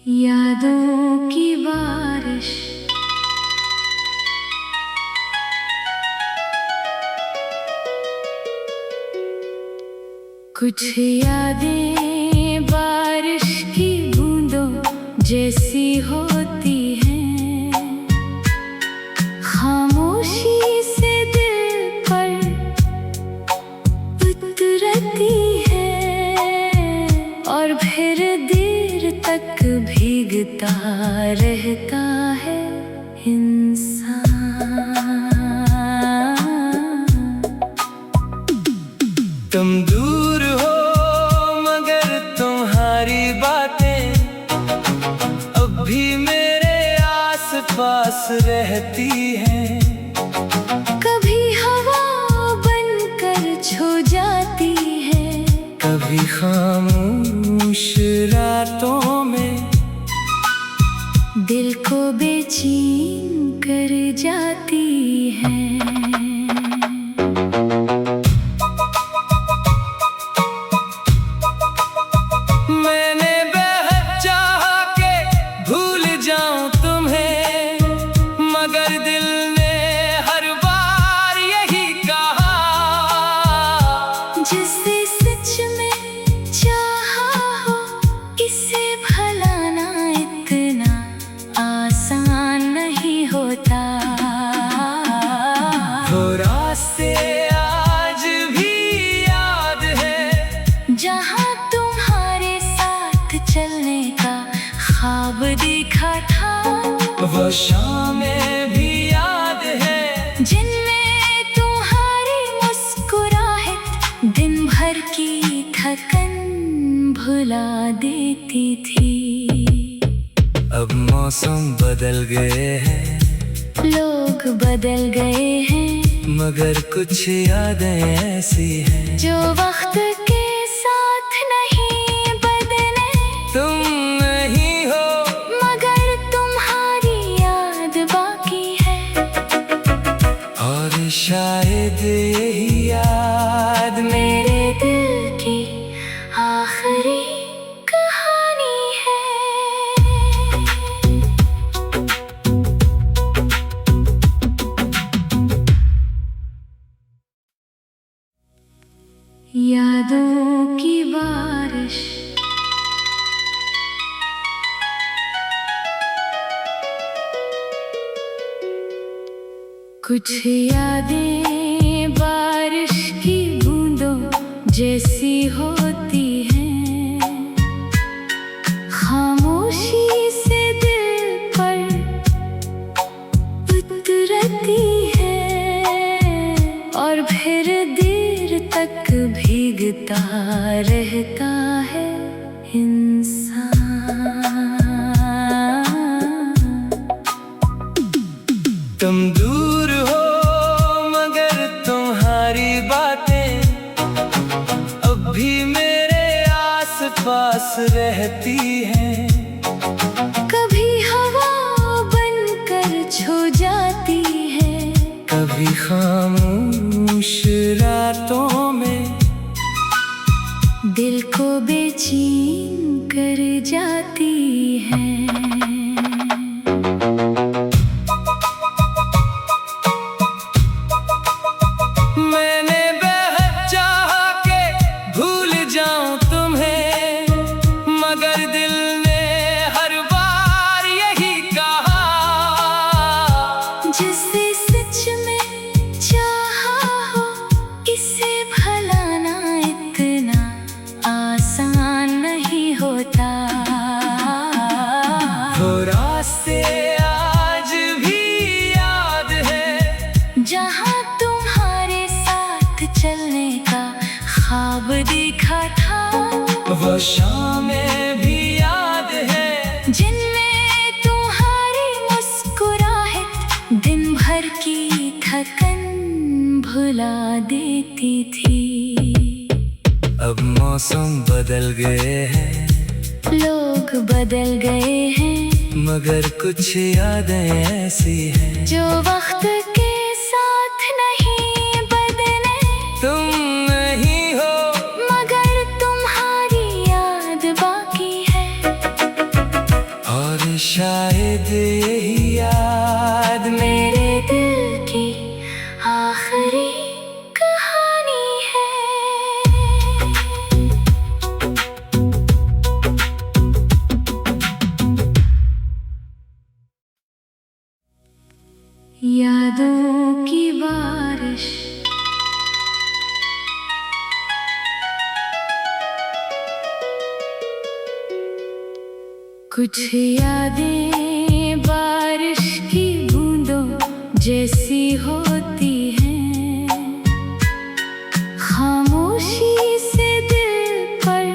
यादों की बारिश। कुछ यादें बारिश की बूंदों जैसी होती हैं, खामोशी से दिल पर उतरती है और फिर देर तक भीगता रहता है इंसान। तुम दूर हो मगर तुम्हारी बातें अब भी मेरे आस पास रहती हैं। कभी हवा बनकर छू जाती है, कभी खामोश रातों में दिल को बेचैन कर जाती है। मैंने बेहद चाहा के भूल जाऊं तुम्हें, मगर दिल ने हर बार यही कहा। जिसे सच में चाहा हो इसे भुलाना इतना आसान नहीं होता। वो रास्ते आज भी याद है जहाँ तुम्हारे साथ चलने का ख्वाब देखा था, वो शामें भी याद है जिनमें तुम्हारी मुस्कुराहट दिन भर की थकन भुला देती थी। अब मौसम बदल गए हैं, लोग बदल गए हैं, मगर कुछ यादें ऐसी हैं जो वक्त के साथ नहीं बदले। तुम नहीं हो मगर तुम्हारी याद बाकी है, और शायद यही याद मेरे दिल की आखिरी कहानी है। यादों की बारिश। कुछ यादें बारिश की बूंदों जैसी होती हैं, खामोशी से दिल पर उतरती है और फिर देर तक भीगता रहता है इंसान। तुम दूर हो मगर तुम्हारी बातें अब भी मेरे आस पास रहती हैं। कभी हवा बनकर छू जाती है, कभी खामोश रातों में दिल को बेचैन कर जाती है। मैंने बेहद चाहा के भूल जाऊं तुम्हें, मगर दिल ने हर बार यही कहा। जिसे सच में चाहा हो इसे भुलाना इतना आसान नहीं होता। वो रास्ते आज भी याद है जहाँ तुम्हारे साथ चलने का ख्वाब देखा था, वो शामें भी याद है जिनमें तुम्हारी मुस्कुराहट दिन भर की थकन भुला देती थी। अब मौसम बदल गए हैं, लोग बदल गए हैं, मगर कुछ यादें ऐसी हैं जो वक्त के साथ नहीं बदले। तुम नहीं हो मगर तुम्हारी याद बाकी है, शायद यही याद मेरे दिल की आखिरी कहानी है। यादों की बारिश, कुछ यादें बारिश की बूंदों जैसी होती हैं, खामोशी से दिल पर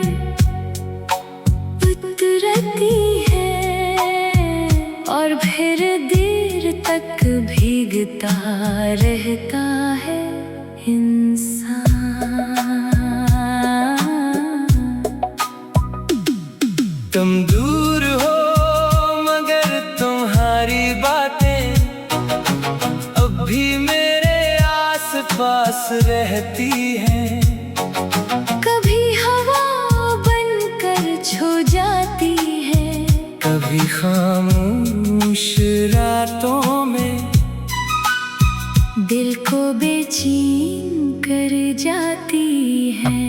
उतरती है और फिर देर तक भीगता रहता है इंसान। तुम दूर हो मगर तुम्हारी बातें अब भी मेरे आस पास रहती हैं। कभी हवा बनकर छू जाती है, कभी खामोश रातों में दिल को बेचैन कर जाती है।